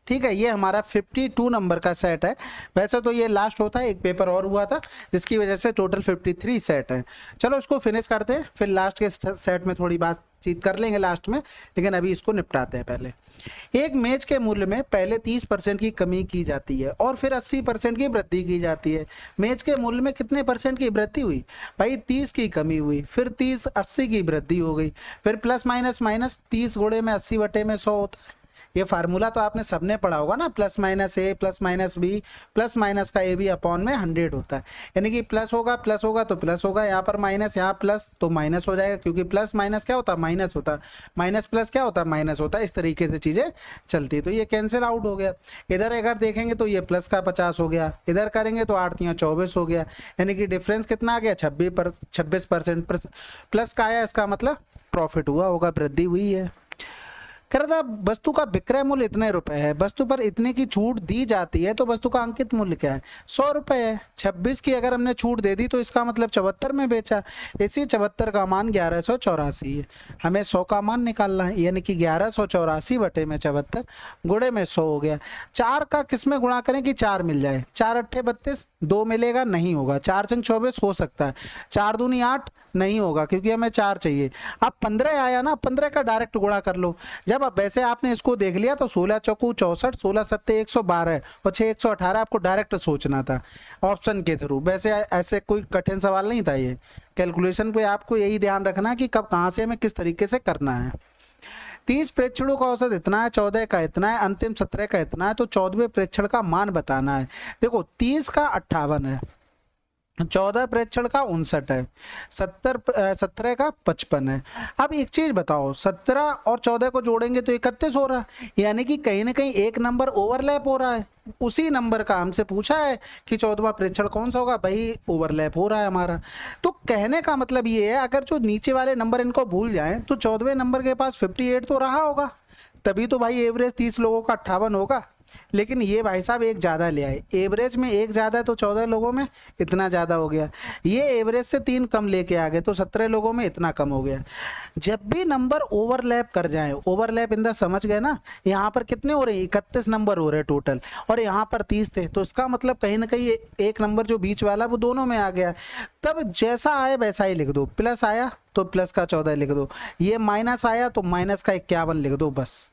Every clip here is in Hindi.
ठीक है, ये हमारा 52 नंबर का सेट है। वैसे तो ये लास्ट होता है, एक पेपर और हुआ था जिसकी वजह से टोटल 53 सेट है। चलो इसको फिनिश करते हैं, फिर लास्ट के सेट में थोड़ी बातचीत कर लेंगे लास्ट में, लेकिन अभी इसको निपटाते हैं पहले। एक मेज के मूल्य में पहले 30% की कमी की जाती है और फिर 80% की वृद्धि की जाती है। मेज के मूल्य में कितने परसेंट की वृद्धि हुई भाई? 30 की कमी हुई, फिर 30 80 की वृद्धि हो गई, फिर प्लस माइनस माइनस 30 गुणे में 80 बटे में 100 होता है। ये फार्मूला तो आपने सबने पढ़ा होगा ना, plus minus A plus minus B plus minus का ए बी अपॉन में 100 होता है। यानी कि प्लस होगा तो प्लस होगा, यहाँ पर माइनस, यहाँ प्लस तो माइनस हो जाएगा, क्योंकि प्लस माइनस क्या होता है? माइनस होता है, माइनस प्लस क्या होता है? माइनस होता है। इस तरीके से चीज़ें चलती है। तो ये कैंसिल आउट हो गया। इधर अगर देखेंगे तो ये प्लस का 50 हो गया, इधर करेंगे तो 8 या 24 हो गया, यानी कि डिफरेंस कितना आ गया? 26%। प्लस का आया, इसका मतलब प्रॉफिट हुआ होगा, वृद्धि हुई है। कह रहा था वस्तु का विक्रय मूल्य इतने रुपए है, वस्तु पर इतने की छूट दी जाती है, तो वस्तु का अंकित मूल्य क्या है? 100 रुपए है। 26 की अगर हमने छूट दे दी तो इसका मतलब 74 में बेचा, इसी 74 का मान 1184 है। हमें 100 का मान निकालना है, यानी कि 1184 बटे में 74 गुणे में 100 हो गया। 4 का किस में गुणा करें कि 4 मिल जाए? 4 अट्ठे 32, 2 मिलेगा नहीं होगा, 4 चंग 24 हो सकता है, 4 दूनी 8 नहीं होगा क्योंकि हमें 4 चाहिए। अब 15 आया ना, 15 का डायरेक्ट गुणा कर लो। जब अब वैसे आपने इसको देख लिया तो 16 चौकू 64, 16 सत्ते 112 और 6 118, आपको डायरेक्ट सोचना था ऑप्शन के थ्रू। वैसे ऐसे कोई कठिन सवाल नहीं था ये। कैलकुलेशन पे आपको यही ध्यान रखना है कि कब कहाँ से हमें किस तरीके से करना है। 30 प्रेक्षणों का औसत इतना है, 14 का इतना है, अंतिम 17 का इतना है, तो 14वें प्रेक्षण का मान बताना है। देखो 30 का 58 है, 14 प्रेक्षण का 59 है, 17 का 55 है। अब एक चीज बताओ, 17 और 14 को जोड़ेंगे तो 31 हो रहा है, यानी कि कहीं ना कहीं एक नंबर ओवरलैप हो रहा है। उसी नंबर का हमसे पूछा है कि 14वां प्रेक्षण कौन सा होगा, भाई ओवरलैप हो रहा है हमारा। तो कहने का मतलब ये है, अगर जो नीचे वाले नंबर इनको भूल जाएं तो 14वें नंबर के पास 58 तो रहा होगा, तभी तो भाई एवरेज 30 लोगों का 58 होगा। लेकिन ये भाई साहब एक ज़्यादा ले आए, एवरेज में एक ज़्यादा है तो 14 लोगों में इतना ज़्यादा हो गया, ये एवरेज से 3 कम लेके आ गए तो 17 लोगों में इतना कम हो गया। जब भी नंबर ओवरलैप कर जाए, ओवरलैप इन द समझ गए ना, यहाँ पर कितने हो रहे हैं? 31 नंबर हो रहे हैं टोटल, और यहाँ पर 30 थे, तो इसका मतलब कहीं ना कहीं एक नंबर जो बीच वाला वो दोनों में आ गया। तब जैसा आया वैसा ही लिख दो, प्लस आया तो प्लस का 14 लिख दो, ये माइनस आया तो माइनस का 51 लिख दो, बस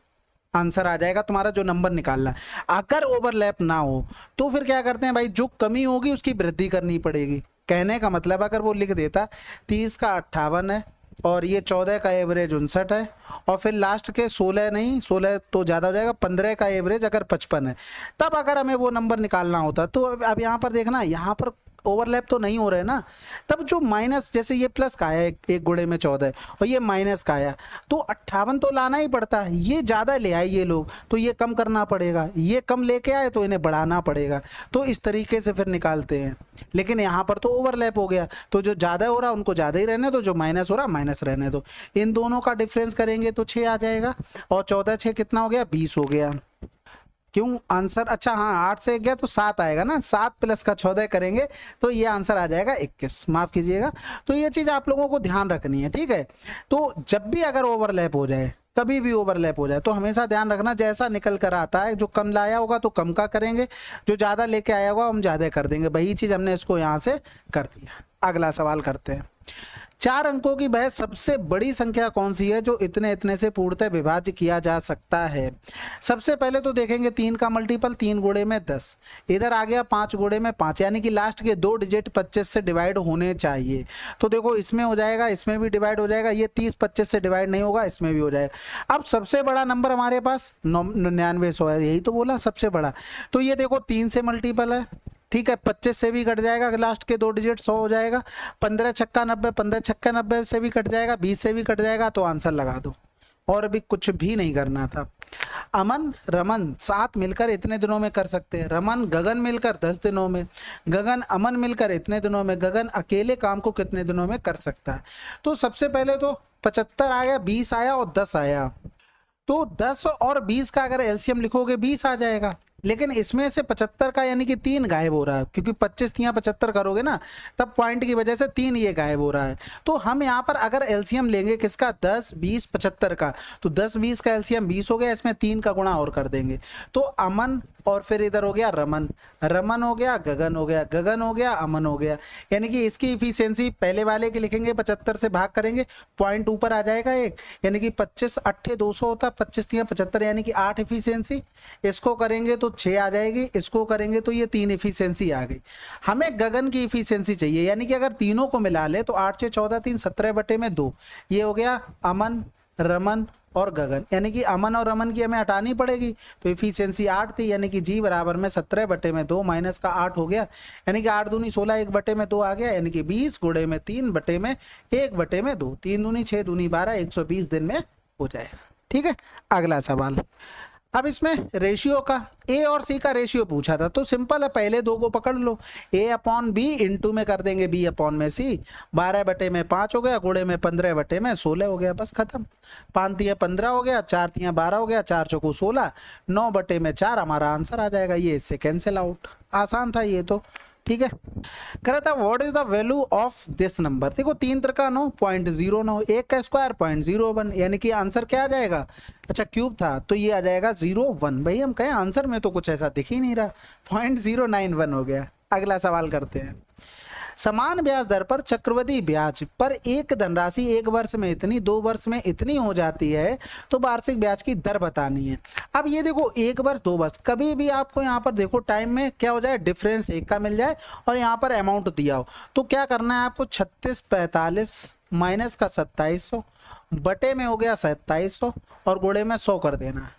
आंसर आ जाएगा तुम्हारा जो नंबर निकालना है। अगर ओवरलैप ना हो तो फिर क्या करते हैं भाई, जो कमी होगी उसकी वृद्धि करनी पड़ेगी। कहने का मतलब अगर वो लिख देता 30 का 58 है और ये 14 का एवरेज 59 है, और फिर लास्ट के 16 नहीं, 16 तो ज़्यादा हो जाएगा, 15 का एवरेज अगर 55 है, तब अगर हमें वो नंबर निकालना होता। तो अब यहाँ पर देखना, यहाँ पर ओवरलैप तो नहीं हो रहे ना, तब जो माइनस, जैसे ये प्लस का आया एक गुणे में 14 और ये माइनस का आया, तो 58 तो लाना ही पड़ता है। ये ज़्यादा ले आए ये लोग तो ये कम करना पड़ेगा, ये कम लेके आए तो इन्हें बढ़ाना पड़ेगा, तो इस तरीके से फिर निकालते हैं। लेकिन यहाँ पर तो ओवरलैप हो गया, तो जो ज़्यादा हो रहा है उनको ज़्यादा ही रहने दो, जो माइनस हो रहा है माइनस रहने दो। इन दोनों का डिफरेंस करेंगे तो 6 आ जाएगा, और 14 6 कितना हो गया? 20 हो गया। क्यों आंसर, अच्छा हाँ 8 से 1 गया तो 7 आएगा ना, 7 प्लस का 14 करेंगे तो ये आंसर आ जाएगा 21, माफ कीजिएगा। तो ये चीज आप लोगों को ध्यान रखनी है, ठीक है। तो जब भी अगर ओवरलैप हो जाए, कभी भी ओवरलैप हो जाए, तो हमेशा ध्यान रखना जैसा निकल कर आता है, जो कम लाया होगा तो कम का करेंगे, जो ज्यादा लेके आया होगा हम ज्यादा कर देंगे। वही चीज हमने इसको यहाँ से कर दिया। अगला सवाल करते हैं। 4 अंकों की वह सबसे बड़ी संख्या कौन सी है जो इतने इतने से पूर्णतः विभाज्य किया जा सकता है? सबसे पहले तो देखेंगे 3 का मल्टीपल, 3 गुणे में 10, इधर आ गया 5 गुणे में 5, यानी कि लास्ट के 2 डिजिट 25 से डिवाइड होने चाहिए। तो देखो इसमें हो जाएगा, इसमें भी डिवाइड हो जाएगा, ये 30 25 से डिवाइड नहीं होगा, इसमें भी हो जाएगा। अब सबसे बड़ा नंबर हमारे पास 9900 है, यही तो बोला सबसे बड़ा। तो ये देखो 3 से मल्टीपल है, ठीक है, 25 से भी कट जाएगा, लास्ट के 2 डिजिट 100 हो जाएगा, 15 छक्का 90, 15 छक्का 90 से भी कट जाएगा, 20 से भी कट जाएगा, तो आंसर लगा दो। और अभी कुछ भी नहीं करना था। अमन रमन साथ मिलकर इतने दिनों में कर सकते हैं, रमन गगन मिलकर 10 दिनों में, गगन अमन मिलकर इतने दिनों में, गगन अकेले काम को कितने दिनों में कर सकता है? तो सबसे पहले तो 75 आया, 20 आया और 10 आया, तो 10 और 20 का अगर एलसीएम लिखोगे 20 आ जाएगा। लेकिन इसमें से 75 का यानी कि 3 गायब हो रहा है, क्योंकि 25 या 75 करोगे ना तब पॉइंट की वजह से 3 ये गायब हो रहा है। तो हम यहाँ पर अगर एलसीएम लेंगे किसका, 10 20 75 का, तो 10 20 का एलसीएम 20 हो गया, इसमें 3 का गुणा और कर देंगे तो अमन, और फिर इधर हो गया रमन, रमन हो गया, गगन हो गया, गगन हो गया, अमन हो गया। यानी कि इसकी इफिशियंसी पहले वाले के लिखेंगे 75 से भाग करेंगे, पॉइंट ऊपर आ जाएगा एक, यानी कि 25 8 200 होता, 25 या 75 यानी कि 8 इफिशियंसी। इसको करेंगे तो 6 आ जाएगी, इसको करेंगे तो ये 3 इफिशियंसी आ गई। हमें गगन की इफिशियंसी चाहिए, यानी कि अगर तीनों को मिला ले तो 8 6 14 3 17/2, ये हो गया अमन रमन और गगन, यानी कि अमन और रमन की हमें हटानी पड़ेगी। तो इफिशियंसी 8 थी, यानी कि जी बराबर में 17/2 माइनस का 8 हो गया, यानी कि 8 दूनी 16 1/2 आ गया, यानी कि 20 गुणे में 3/1/2, 3 दूनी 6 दूनी 12, 120 दिन में हो जाएगा। ठीक है, अगला सवाल। अब इसमें रेशियो का, ए और सी का रेशियो पूछा था, तो सिंपल है, पहले दो को पकड़ लो, a/b इंटू में कर देंगे b/c, 12/5 हो गया, गुणे में 15/16 हो गया, बस खत्म। 5 तिया 15 हो गया, 4 तिया 12 हो गया, 4 चौको 16, 9/4 हमारा आंसर आ जाएगा। ये इससे कैंसिल आउट, आसान था ये तो। ठीक है, कह रहा था what is the value of this number. देखो 3 का 9 0.09, 1 का स्क्वायर 0.01, यानी कि आंसर क्या आ जाएगा, अच्छा क्यूब था तो ये आ जाएगा 0.1। भाई हम कहें आंसर में तो कुछ ऐसा दिख ही नहीं रहा, 0.091 हो गया। अगला सवाल करते हैं। समान ब्याज दर पर चक्रवृद्धि ब्याज पर एक धनराशि 1 वर्ष में इतनी, 2 वर्ष में इतनी हो जाती है, तो वार्षिक ब्याज की दर बतानी है। अब ये देखो 1 वर्ष 2 वर्ष, कभी भी आपको यहाँ पर देखो टाइम में क्या हो जाए, डिफरेंस 1 का मिल जाए और यहाँ पर अमाउंट दिया हो, तो क्या करना है आपको, 3645 माइनस का 2700 बटे में हो गया 2700 और गुणे में 100 कर देना है।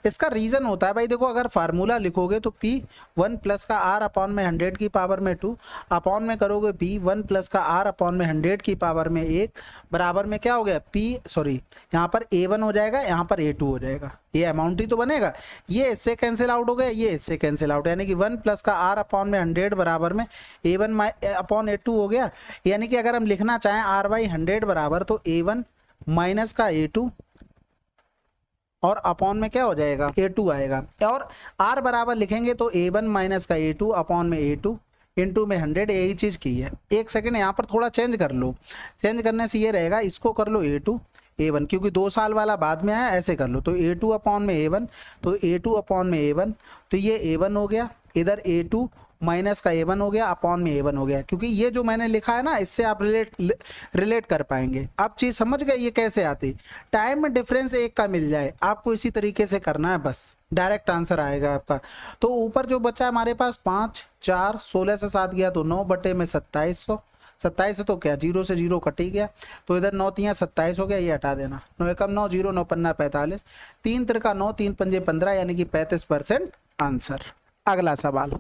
इसका रीजन होता है भाई, देखो अगर फार्मूला लिखोगे तो P1 प्लस का R अपॉन में 100 की पावर में 2 अपॉन में करोगे P1 प्लस का R अपॉन में 100 की पावर में 1 बराबर में क्या हो गया, यहाँ पर A1 हो जाएगा, यहाँ पर A2 हो जाएगा, ये अमाउंट ही तो बनेगा। ये इससे कैंसिल आउट हो गया, ये इससे कैंसिल आउट, यानी कि 1 प्लस का R अपॉन में 100 बराबर में A1 अपॉन A2 हो गया। यानी कि अगर हम लिखना चाहें R/100 बराबर, तो A1 माइनस का A2 और अपॉन में क्या हो जाएगा, A2 आएगा। और R बराबर लिखेंगे तो A1 माइनस का A2 अपॉन में A2 इंटू में 100, यही चीज़ की है। एक सेकंड यहाँ पर थोड़ा चेंज कर लो, चेंज करने से ये रहेगा, इसको कर लो A2 A1, क्योंकि 2 साल वाला बाद में आया, ऐसे कर लो तो A2 अपॉन में A1, तो A2 अपॉन में A1, तो ये A1 हो गया, इधर A2 माइनस का A1 हो गया, अपॉन में A1 हो गया, क्योंकि ये जो मैंने लिखा है ना, इससे आप रिलेट कर पाएंगे। आप चीज़ समझ गए ये कैसे आती, टाइम में डिफरेंस 1 का मिल जाए, आपको इसी तरीके से करना है, बस डायरेक्ट आंसर आएगा आपका। तो ऊपर जो बचा हमारे पास 5 4 16 से 7 गया तो 9 बटे में 2700, 27 तो क्या 0 से 0 कट ही गया, तो इधर 9 तिया 27 हो गया, ये हटा देना, 9 एकम 9 0 9 पन्ना 45, 3 त्रिका 9 3 पंजे 15, यानी कि 35% आंसर। अगला सवाल,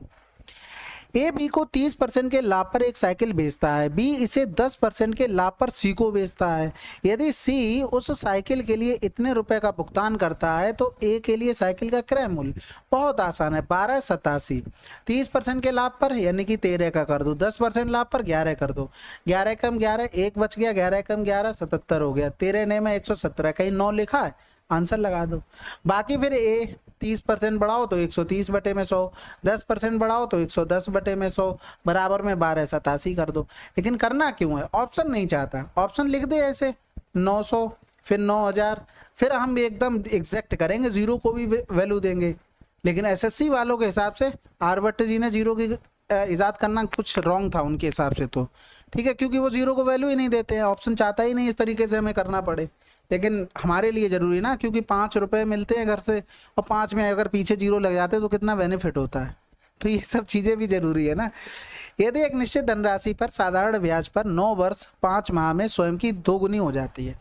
ए बी को 30% के लाभ पर एक साइकिल बेचता है, बी इसे 10% के लाभ पर सी को बेचता है। यदि सी उस साइकिल के लिए इतने रुपए का भुगतान करता है तो ए के लिए साइकिल का क्रय मूल्य, बहुत आसान है, 1287। 30% के लाभ पर यानी कि 13 का कर दो, 10% लाभ पर 11 कर दो, 11 कम 11 1 बच गया, 11 कम 11 77 हो गया, 13 ने में 117, कहीं 9 लिखा है, आंसर लगा दो। बाकी फिर ए 30% बढ़ाओ तो 130 बटे में 100, 10% बढ़ाओ तो 110 बटे में 100 बराबर में 1287 कर दो। लेकिन करना क्यों है, ऑप्शन नहीं चाहता, ऑप्शन लिख दे ऐसे 900 फिर 9000, फिर हम एकदम एग्जैक्ट करेंगे, जीरो को भी वैल्यू देंगे। लेकिन एसएससी वालों के हिसाब से आर्यभट्ट जी ने जीरो की इजाद करना कुछ रॉन्ग था उनके हिसाब से, तो ठीक है, क्योंकि वो जीरो को वैल्यू ही नहीं देते हैं, ऑप्शन चाहता ही नहीं इस तरीके से हमें करना पड़े। लेकिन हमारे लिए जरूरी ना, क्योंकि 5 रुपए मिलते हैं घर से और 5 में अगर पीछे जीरो लग जाते तो कितना बेनिफिट होता है, तो ये सब चीज़ें भी जरूरी है ना। यदि एक निश्चित धनराशि पर साधारण ब्याज पर 9 वर्ष 5 माह में स्वयं की 2 गुनी हो जाती है,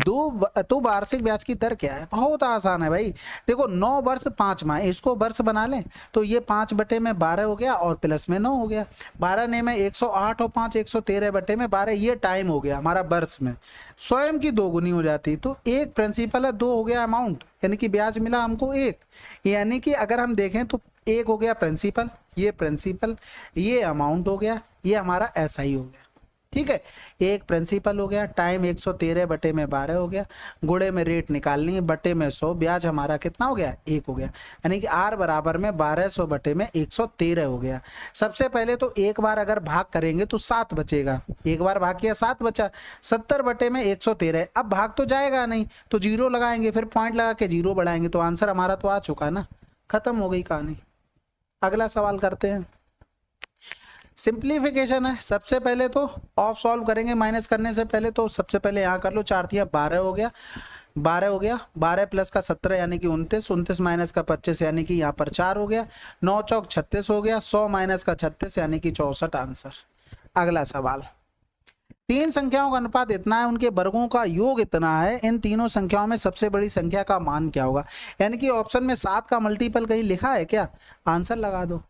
तो वार्षिक ब्याज की दर क्या है, बहुत आसान है भाई। देखो 9 वर्ष 5 माह, इसको वर्ष बना लें तो ये 5 बटे में 12 हो गया और प्लस में 9 हो गया, 12 ने में 108 और 5 113 बटे में 12, ये टाइम हो गया हमारा वर्ष में, स्वयं की 2 गुनी हो जाती। तो एक प्रिंसिपल है, 2 हो गया अमाउंट, यानी कि ब्याज मिला हमको 1, यानी कि अगर हम देखें तो 1 हो गया प्रिंसिपल, ये अमाउंट हो गया, ये हमारा एसआई हो गया। ठीक है। एक प्रिंसिपल हो गया, टाइम 113 बटे में 12 हो गया, गुणे में रेट निकालनी है, बटे में 100, ब्याज हमारा कितना हो गया 1 हो गया, यानी कि आर बराबर में 1200 बटे में 113 हो गया। सबसे पहले तो एक बार अगर भाग करेंगे तो 7 बचेगा, एक बार भाग किया 7 बचा, 70 बटे में 113। अब भाग तो जाएगा नहीं तो जीरो लगाएंगे, फिर पॉइंट लगा के जीरो बढ़ाएंगे, तो आंसर हमारा तो आ चुका ना, खत्म हो गई कहानी। अगला सवाल करते हैं। सिंप्लीफिकेशन है। सबसे पहले तो ऑफ सॉल्व करेंगे माइनस करने से पहले, तो सबसे पहले यहाँ कर लो, 4 तिया 12 हो गया, 12 हो गया, 12 प्लस का 17 यानी कि 29, 29 माइनस का 25 यानी कि यहाँ पर 4 हो गया, 9 चौक 36 हो गया, 100 माइनस का 36 यानी कि 64 आंसर। अगला सवाल, तीन संख्याओं का अनुपात इतना है, उनके वर्गों का योग इतना है, इन तीनों संख्याओं में सबसे बड़ी संख्या का मान क्या होगा। यानी कि ऑप्शन में 7 का मल्टीपल कहीं लिखा है क्या, आंसर लगा दो।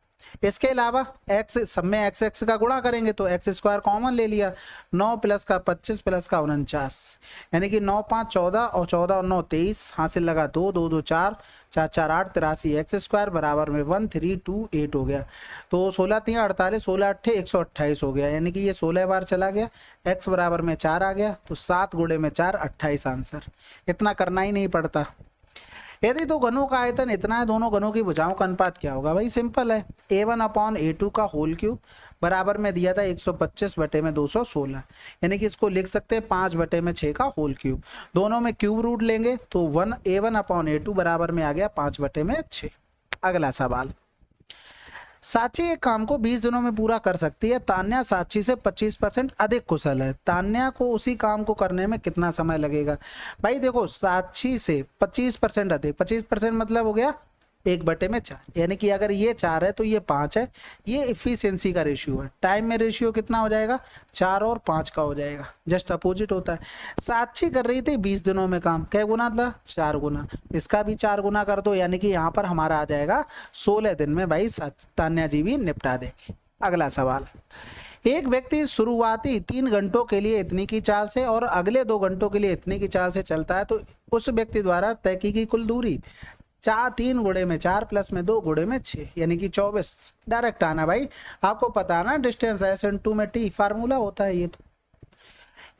इसके अलावा x सब में x का गुणा करेंगे तो x स्क्वायर कॉमन ले लिया, 9 प्लस का 25 प्लस का 49 यानी कि 9 5 14 और 14 और 9 23, हासिल लगा 2 2 2 4 4 4 8 83, x स्क्वायर बराबर में 1328 हो गया। तो 16 3 48, 16 8 128 हो गया, यानी कि ये 16 बार चला गया, x बराबर में 4 आ गया, तो 7 गुणे में 4 28 आंसर। इतना करना ही नहीं पड़ता। यदि दो घनों का आयतन इतना है, दोनों घनों की भुजाओं का अनुपात क्या होगा। भाई सिंपल है, a1/a2 का होल क्यूब बराबर में दिया था 125 बटे में 216, यानी कि इसको लिख सकते हैं 5 बटे में 6 का होल क्यूब। दोनों में क्यूब रूट लेंगे तो a1/a2 बराबर में आ गया 5 बटे में 6। अगला सवाल, साक्षी एक काम को 20 दिनों में पूरा कर सकती है, तान्या साक्षी से 25% अधिक कुशल है, तान्या को उसी काम को करने में कितना समय लगेगा। भाई देखो, साक्षी से 25% अधिक, 25% मतलब हो गया 1 बटे में 4, यानी कि अगर ये 4 है तो ये 5 है, ये इफिशियंसी का रेशियो है। टाइम में रेशियो कितना हो जाएगा, 4 और 5 का हो जाएगा, जस्ट अपोजिट होता है। साक्षी कर रही थी 20 दिनों में काम, क्या गुना था, 4 गुना, इसका भी 4 गुना कर दो, यानी कि यहाँ पर हमारा आ जाएगा 16 दिन में भाई तान्या जी भी निपटा देंगे। अगला सवाल, एक व्यक्ति शुरुआती 3 घंटों के लिए इतनी की चाल से और अगले 2 घंटों के लिए इतनी की चाल से चलता है, तो उस व्यक्ति द्वारा तय की कुल दूरी 3 गुणे में 4 प्लस में 2 गुणे में 6 यानी कि 24। डायरेक्ट आना भाई, आपको पता ना डिस्टेंस एस इन टू में टी फार्मूला होता है ये। तो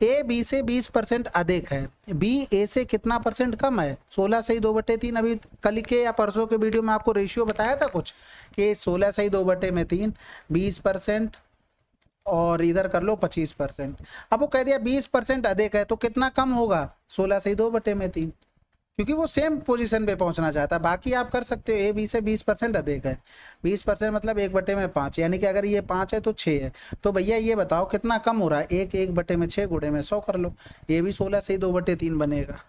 ए बी से 20% अधिक है, बी ए से कितना परसेंट कम है, 16 सही 2 बटे 3। अभी कल के या परसों के वीडियो में आपको रेशियो बताया था कुछ कि 16 सही 2 बटे में 3, 20% और इधर कर लो 25%। अब वो कह दिया 20% अधिक है तो कितना कम होगा, 16 सही 2 बटे में 3, क्योंकि वो सेम पोजीशन पे पहुंचना चाहता है। बाकी आप कर सकते हो, ए बी से 20% अधिक है, 20% मतलब 1 बटे में 5, यानी कि अगर ये 5 है तो 6 है, तो भैया ये बताओ कितना कम हो रहा है, 1 बटे में 6 गुणे में 100 कर लो, ये भी 16 से 2 बटे 3 बनेगा।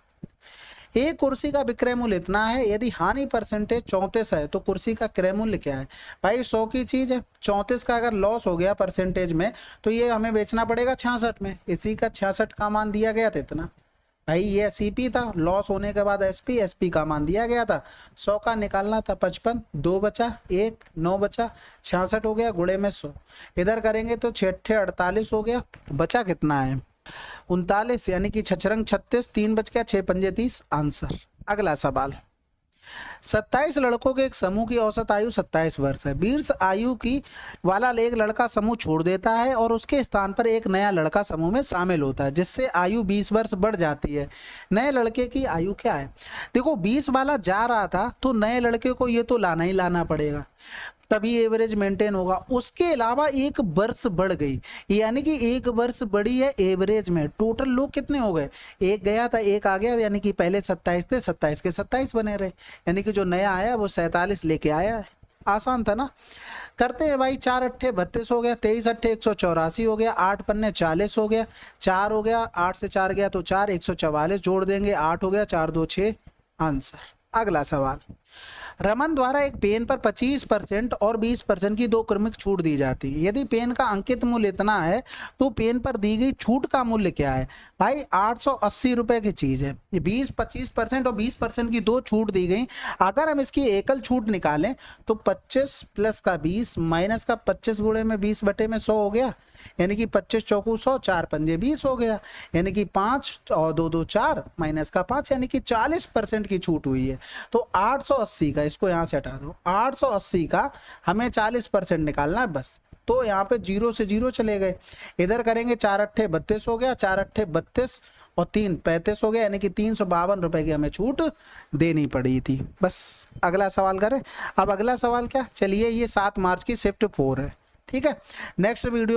एक कुर्सी का विक्रय मूल्य इतना है, यदि हानि परसेंटेज 34 है तो कुर्सी का क्रय मूल्य क्या है। भाई 100 की चीज है, 34 का अगर लॉस हो गया परसेंटेज में तो ये हमें बेचना पड़ेगा 66 में, इसी का 66 का मान दिया गया था इतना। भाई ये सीपी था, लॉस होने के बाद एसपी, एसपी का मान दिया गया था 100 का निकालना था 55, 2 बचा 1, 9 बचा 66 हो गया, गुणे में 100 इधर करेंगे तो 6 48 हो गया, बचा कितना है 39, यानी कि 6 36, 3 बच गया, 6 पंजे 30 आंसर। अगला सवाल, 27 लड़कों के एक समूह की औसत आयु 27 वर्ष है, 20 आयु की वाला एक लड़का समूह छोड़ देता है और उसके स्थान पर एक नया लड़का समूह में शामिल होता है, जिससे आयु 20 वर्ष बढ़ जाती है। नए लड़के की आयु क्या है। देखो 20 वाला जा रहा था तो नए लड़के को ये तो लाना ही लाना पड़ेगा, तभी एवरेज मेंटेन होगा। उसके अलावा 1 वर्ष बढ़ गई, यानी कि 1 वर्ष बढ़ी है एवरेज में। टोटल लोग कितने हो गए, 1 गया था 1 आ गया, यानी कि पहले 27 थे, 27 के 27 बने रहे, यानी कि जो नया आया वो 47 लेके आया है। आसान था ना। करते हैं भाई, 4 अट्ठे 32 हो गया, 23 अट्ठे 184 हो गया, 8 पन्ने 40 हो गया, 4 हो गया, 8 से 4 गया तो 4, 144 जोड़ देंगे, 8 हो गया, 4 2 6 आंसर। अगला सवाल, रमन द्वारा एक पेन पर 25% और 20% की 2 क्रमिक छूट दी जाती है, यदि पेन का अंकित मूल्य इतना है तो पेन पर दी गई छूट का मूल्य क्या है। भाई 880 रुपए की चीज है, 25% और 20% की 2 छूट दी गई। अगर हम इसकी एकल छूट निकालें तो 25 प्लस का 20 माइनस का 25 गुणे में 20 बटे में 100 हो गया, यानी कि 25 चौकू 100, 4 पंजे 20 हो गया, यानी कि 5 और 2 2 4 माइनस का 5, यानी कि 40% की छूट हुई है। तो 880 का, इसको यहाँ से हटा दो, 880 का हमें 40% निकालना है बस। तो यहाँ पे 0 से 0 चले गए। इधर करेंगे 4 अट्ठे 32 हो गया, 4 अट्ठे 32 और 3 35 हो गया, यानी कि 352 रुपए की हमें छूट देनी पड़ी थी। बस अगला सवाल करें। अब अगला सवाल क्या, चलिए ये 7 मार्च की शिफ्ट 4 है, ठीक है। Next video